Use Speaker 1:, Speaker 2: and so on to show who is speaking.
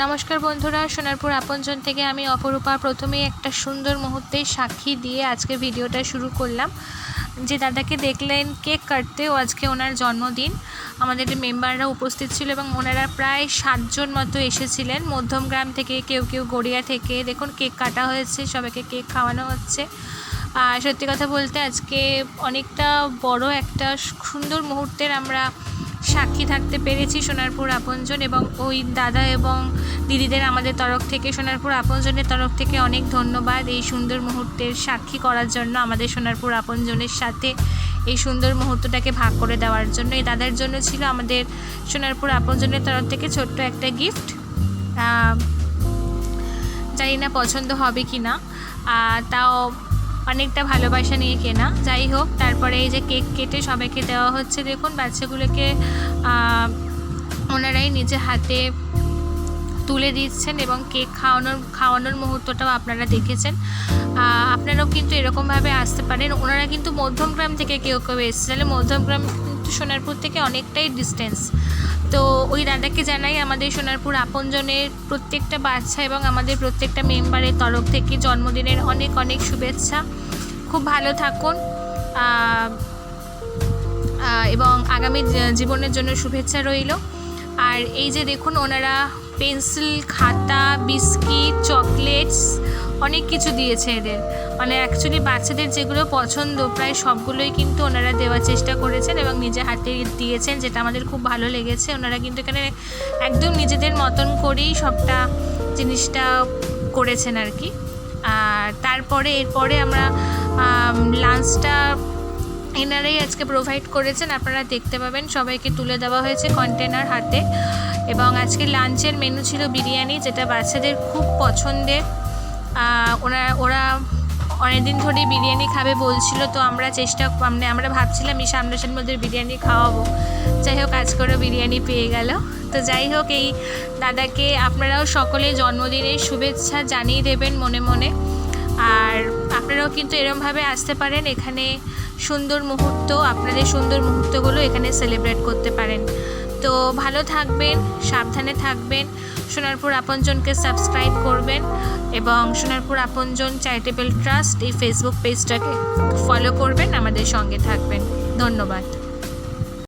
Speaker 1: নমস্কার বন্ধুরা, সোনারপুর আপনজন থেকে আমি অপরূপা। প্রথমেই একটা সুন্দর মুহূর্তের সাক্ষী দিয়ে আজকে ভিডিওটা শুরু করলাম। যে দাদাকে দেখলেন কেক কাটতে, ও আজকে ওনার জন্মদিন। আমাদের মেম্বাররা উপস্থিত ছিল এবং ওনারা প্রায় 7 জন মতো এসেছিলেন মধ্যমগ্রাম থেকে, কেউ কেউ গড়িয়া থেকে। দেখুন কেক কাটা হয়েছে, সবাইকে কেক খাওয়ানো হচ্ছে। সত্যি কথা বলতে আজকে অনেকটা বড় একটা সুন্দর মুহূর্তের আমরা সাক্ষী থাকতে পেরেছি সোনারপুর আপনজন, এবং ওই দাদা এবং দিদিদের আমাদের তরফ থেকে, সোনারপুর আপনজনের তরফ থেকে অনেক ধন্যবাদ এই সুন্দর মুহূর্তের সাক্ষী করার জন্য, আমাদের সোনারপুর আপনজনের সাথে এই সুন্দর মুহূর্তটাকে ভাগ করে দেওয়ার জন্য। এই দাদার জন্য ছিল আমাদের সোনারপুর আপনজনের তরফ থেকে ছোট্ট একটা গিফট। জানি না পছন্দ হবে কি না, তাও অনেকটা ভালোবাসা নিয়ে কেনা। যাই হোক, তারপরে এই যে কেক কেটে সবাইকে দেওয়া হচ্ছে। দেখুন বাচ্চাগুলোকে ওনারাই নিজে হাতে তুলে দিচ্ছেন এবং কেক খাওয়ানোর মুহূর্তটাও আপনারা দেখেছেন। আপনারাও কিন্তু এরকমভাবে আসতে পারেন। ওনারা কিন্তু মধ্যমগ্রাম থেকে কেউ এসেছে, তাহলে মধ্যমগ্রাম কিন্তু সোনারপুর থেকে অনেকটাই ডিস্টেন্স। তো ওই দাদাকে জানাই আমাদের সোনারপুর আপনজনের প্রত্যেকটা বাচ্চা এবং আমাদের প্রত্যেকটা মেম্বারের তরফ থেকে জন্মদিনের অনেক অনেক শুভেচ্ছা। খুব ভালো থাকুন এবং আগামী জীবনের জন্য শুভেচ্ছা রইল। আর এই যে দেখুন, ওনারা পেন্সিল, খাতা, বিস্কিট, চকলেটস অনেক কিছু দিয়েছে এদের। মানে অ্যাকচুয়ালি বাচ্চাদের যেগুলো পছন্দ প্রায় সবগুলোই কিন্তু ওনারা দেওয়ার চেষ্টা করেছেন এবং নিজে হাতে দিয়েছেন, যেটা আমাদের খুব ভালো লেগেছে। ওনারা কিন্তু এখানে একদম নিজেদের মতন করেই সবটা জিনিসটা করেছেন আর কি। আর তারপরে এরপরে আমরা লাঞ্চটা এনারাই আজকে প্রোভাইড করেছেন, আপনারা দেখতে পাবেন। সবাইকে তুলে দেওয়া হয়েছে কন্টেনার হাতে। এবং আজকে লাঞ্চের মেনু ছিল বিরিয়ানি, যেটা বাচ্চাদের খুব পছন্দের। ওরা অনেকদিন ধরেই বিরিয়ানি খাবে বলছিল, তো আমরা ভাবছিলাম এই সামনের মধ্যে বিরিয়ানি খাওয়াবো। যাই হোক, আজকে ওরা বিরিয়ানি পেয়ে গেল। তো যাই হোক, এই দাদাকে আপনারাও সকলে জন্মদিনের শুভেচ্ছা জানিয়ে দেবেন মনে মনে। আর আপনারাও কিন্তু এরমভাবে আসতে পারেন, এখানে সুন্দর মুহূর্ত, আপনাদের সুন্দর মুহূর্তগুলো এখানে সেলিব্রেট করতে পারেন। তো ভালো থাকবেন, সাবধানে থাকবেন। সোনারপুর আপনজনকে সাবস্ক্রাইব করবেন এবং সোনারপুর আপনজন চ্যারিটেবল ট্রাস্ট এই ফেসবুক পেজটাকে ফলো করবেন, আমাদের সঙ্গে থাকবেন। ধন্যবাদ।